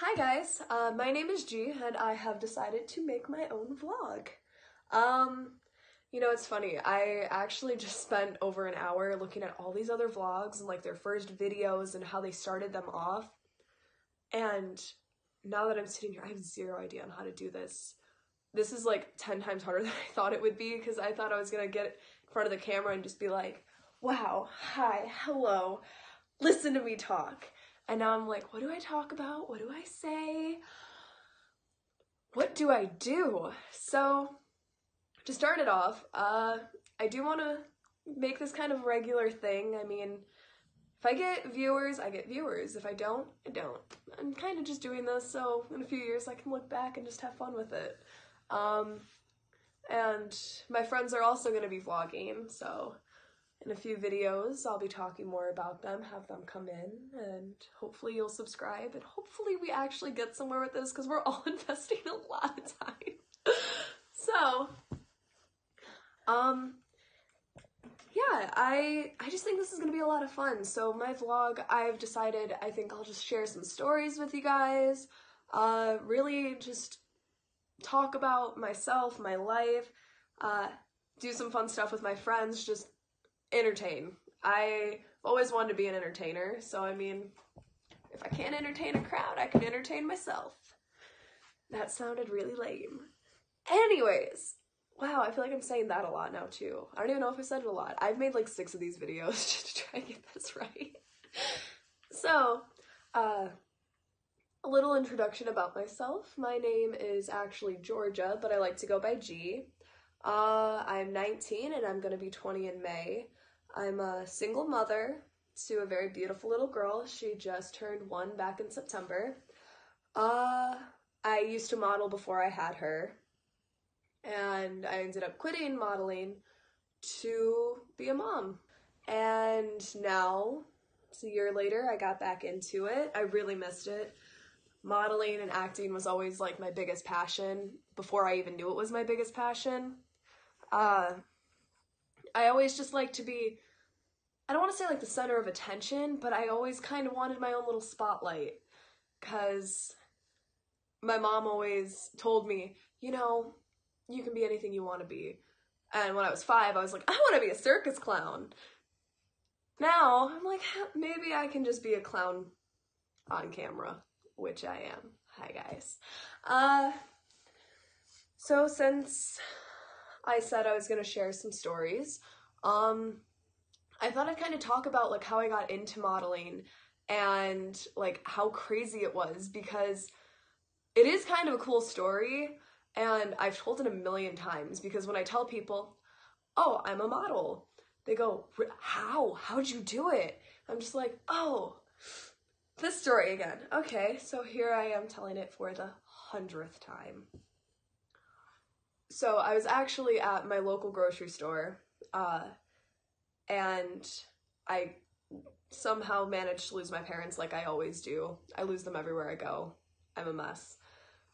Hi guys, my name is G and I have decided to make my own vlog. It's funny, I actually just spent over an hour looking at all these other vlogs and like their first videos and how they started them off. And now that I'm sitting here, I have zero idea on how to do this. This is like 10 times harder than I thought it would be because I thought I was gonna get in front of the camera and just be like, wow, hi, hello, listen to me talk. And now I'm like, what do I talk about? What do I say? What do I do? So, to start it off, I do want to make this kind of regular thing. I mean, if I get viewers, I get viewers. If I don't, I don't. I'm kind of just doing this so in a few years I can look back and just have fun with it. And my friends are also going to be vlogging, so in a few videos, I'll be talking more about them, have them come in, and hopefully you'll subscribe, and hopefully we actually get somewhere with this, because we're all investing a lot of time. So, yeah, I just think this is going to be a lot of fun. So my vlog, I've decided, I think I'll just share some stories with you guys, really just talk about myself, my life, do some fun stuff with my friends, just entertain. I've always wanted to be an entertainer, so I mean, if I can't entertain a crowd, I can entertain myself. That sounded really lame. Anyways, wow, I feel like I'm saying that a lot now too. I don't even know if I said it a lot. I've made like 6 of these videos just to try and get this right. So, a little introduction about myself. My name is actually Georgia, but I like to go by G. I'm 19 and I'm gonna be 20 in May. I'm a single mother to a very beautiful little girl. She just turned 1 back in September. I used to model before I had her, and I ended up quitting modeling to be a mom. And now, it's a year later, I got back into it. I really missed it. Modeling and acting was always like my biggest passion before I even knew it was my biggest passion. I always just like to be, I don't want to say like the center of attention, but I always kind of wanted my own little spotlight, because my mom always told me, you know, you can be anything you want to be. And when I was 5, I was like, I want to be a circus clown. Now, I'm like, maybe I can just be a clown on camera, which I am. Hi, guys. So since I said I was going to share some stories, I thought I'd kind of talk about like how I got into modeling and like how crazy it was, because it is kind of a cool story and I've told it a million times, because when I tell people, oh, I'm a model, they go, how'd you do it? I'm just like, oh, this story again. Okay, so here I am telling it for the 100th time. So I was actually at my local grocery store, and I somehow managed to lose my parents like I always do. I lose them everywhere I go. I'm a mess.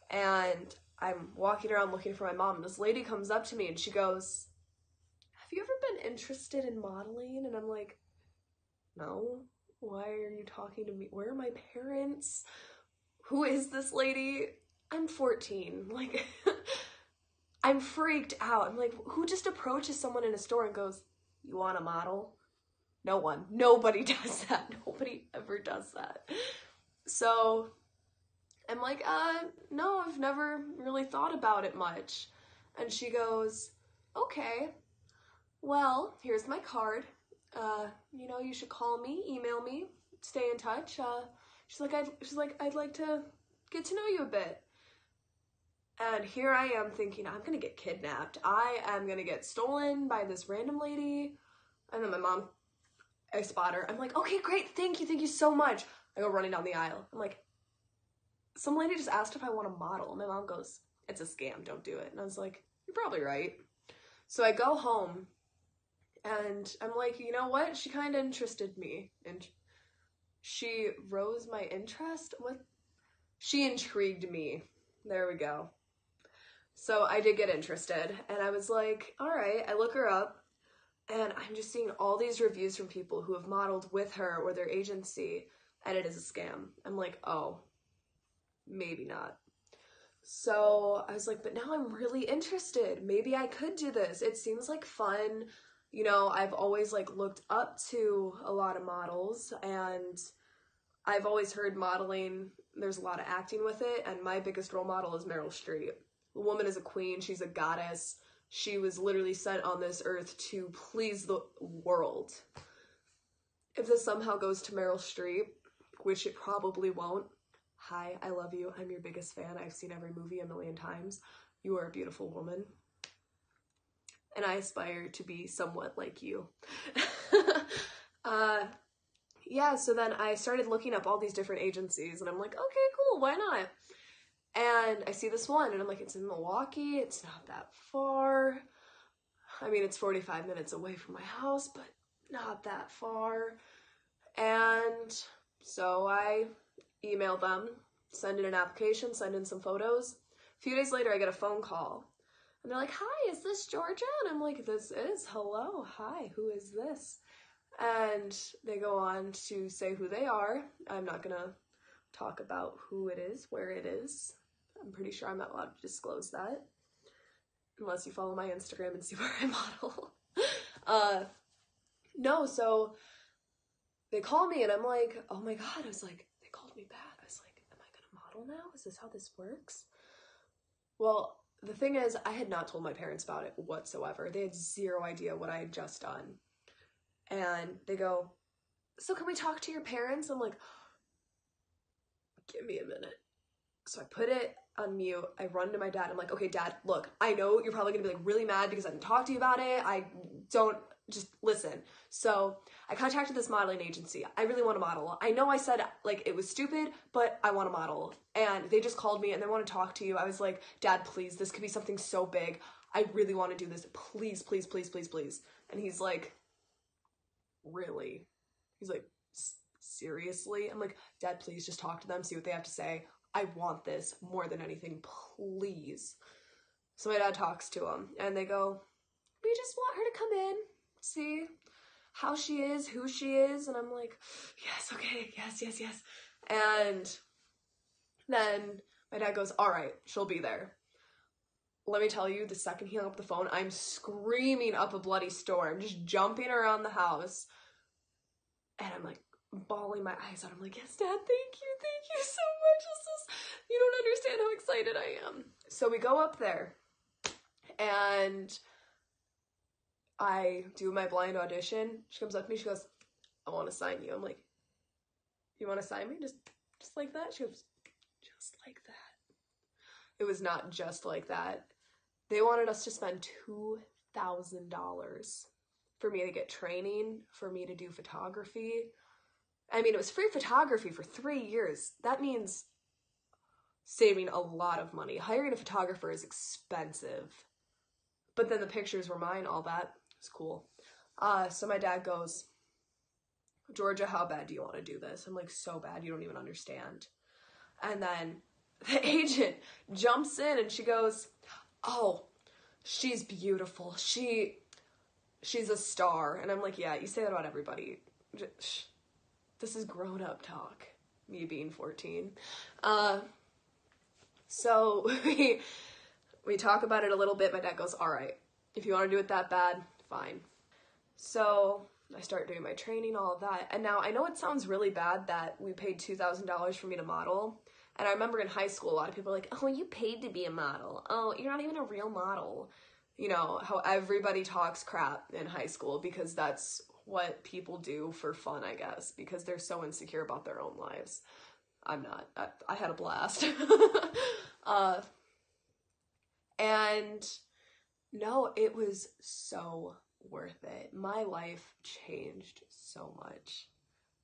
And I'm walking around looking for my mom, and this lady comes up to me and she goes, have you ever been interested in modeling? And I'm like, no. Why are you talking to me? Where are my parents? Who is this lady? I'm 14. Like, I'm freaked out. I'm like, who just approaches someone in a store and goes, you want to model? No one. Nobody does that. Nobody ever does that. So I'm like, no, I've never really thought about it much. And she goes, okay, well, here's my card. You should call me, email me, stay in touch. She's like, I'd like to get to know you a bit. And here I am thinking, I'm gonna get kidnapped. I am gonna get stolen by this random lady. And then my mom, I spot her. I'm like, okay, great, thank you so much. I go running down the aisle. I'm like, some lady just asked if I want to model. And my mom goes, it's a scam, don't do it. And I was like, you're probably right. So I go home and I'm like, you know what? She kind of interested me. And she rose my interest? What? She intrigued me. There we go. So I did get interested, and I was like, all right. I look her up, and I'm just seeing all these reviews from people who have modeled with her or their agency, and it is a scam. I'm like, oh, maybe not. So I was like, but now I'm really interested. Maybe I could do this. It seems like fun. You know, I've always like looked up to a lot of models, and I've always heard modeling, there's a lot of acting with it, and my biggest role model is Meryl Streep. The woman is a queen, she's a goddess. She was literally sent on this earth to please the world. If this somehow goes to Meryl Streep, which it probably won't, hi, I love you, I'm your biggest fan, I've seen every movie a million times. You are a beautiful woman. And I aspire to be somewhat like you. Yeah, so then I started looking up all these different agencies, and I'm like, okay, cool, why not? And I see this one, and I'm like, it's in Milwaukee, it's not that far. I mean, it's 45 minutes away from my house, but not that far. And so I emailed them, send in an application, send in some photos. A few days later, I get a phone call. And they're like, hi, is this Georgia? And I'm like, this is, hello, hi, who is this? And they go on to say who they are. I'm not gonna talk about who it is, where it is. I'm pretty sure I'm not allowed to disclose that. Unless you follow my Instagram and see where I model. No, so they call me and I'm like, oh my God. I was like, they called me back. I was like, am I gonna model now? Is this how this works? Well, the thing is, I had not told my parents about it whatsoever. They had zero idea what I had just done. And they go, so can we talk to your parents? I'm like, give me a minute. So I put it on mute. I run to my dad. I'm like, okay, Dad, look, I know you're probably gonna be like really mad because I didn't talk to you about it. I don't, just listen. So I contacted this modeling agency. I really want to model. I know I said like it was stupid, but I want to model. And they just called me and they want to talk to you. I was like, Dad, please, this could be something so big. I really want to do this. Please, please, please, please, please. And he's like, really? He's like, seriously? I'm like, Dad, please just talk to them, see what they have to say. I want this more than anything, please. So my dad talks to them and they go, we just want her to come in, see how she is, who she is. And I'm like, yes, okay, yes, yes, yes. And then my dad goes, all right, she'll be there. Let me tell you, the second he hung up the phone, I'm screaming up a bloody storm, just jumping around the house. And I'm like bawling my eyes out. I'm like, yes, Dad, thank you so much. You don't understand how excited I am. So we go up there and I do my blind audition. She comes up to me, she goes, I want to sign you. I'm like, you want to sign me? Just like that? She goes, just like that. It was not just like that. They wanted us to spend $2,000 for me to get training, for me to do photography. I mean, it was free photography for 3 years. That means saving a lot of money. Hiring a photographer is expensive. But then the pictures were mine, all that. It's cool. So my dad goes, Georgia, how bad do you want to do this? I'm like, so bad, you don't even understand. And then the agent jumps in and she goes, oh, she's beautiful. She's a star. And I'm like, yeah, you say that about everybody. This is grown-up talk, me being 14. So we talk about it a little bit. My dad goes, all right, if you want to do it that bad, fine. So I start doing my training, all of that. And now I know it sounds really bad that we paid $2,000 for me to model. And I remember in high school, a lot of people were like, oh, you paid to be a model. Oh, you're not even a real model. You know, how everybody talks crap in high school because that's what people do for fun, I guess, because they're so insecure about their own lives. I'm not. I had a blast. And no, it was so worth it. My life changed so much.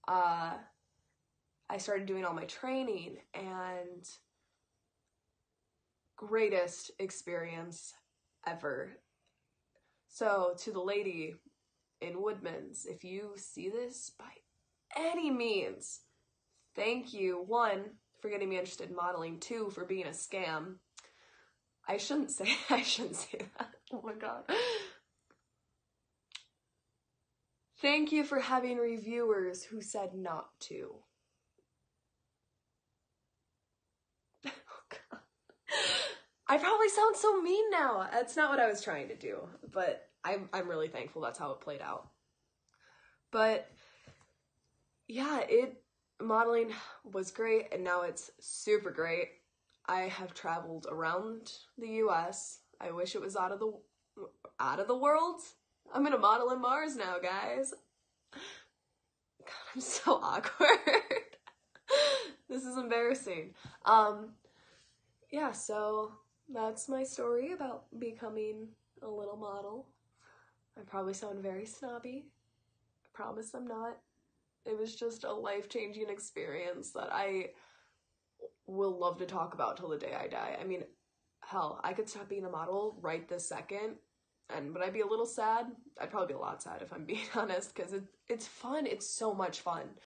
I started doing all my training and greatest experience ever. So to the lady in Woodman's, if you see this by any means, thank you. 1, for getting me interested in modeling. 2, for being a scam. I shouldn't say that. Oh my God. Thank you for having reviewers who said not to. I probably sound so mean now. That's not what I was trying to do, but I'm really thankful that's how it played out. But yeah, modeling was great, and now it's super great. I have traveled around the US. I wish it was out of the world. I'm gonna model in Mars now, guys. God, I'm so awkward. This is embarrassing. Yeah, so that's my story about becoming a little model. I probably sound very snobby. I promise I'm not. It was just a life-changing experience that I will love to talk about till the day I die. I mean, hell, I could stop being a model right this second, and would I be a little sad? I'd probably be a lot sad if I'm being honest, because it's fun. It's so much fun.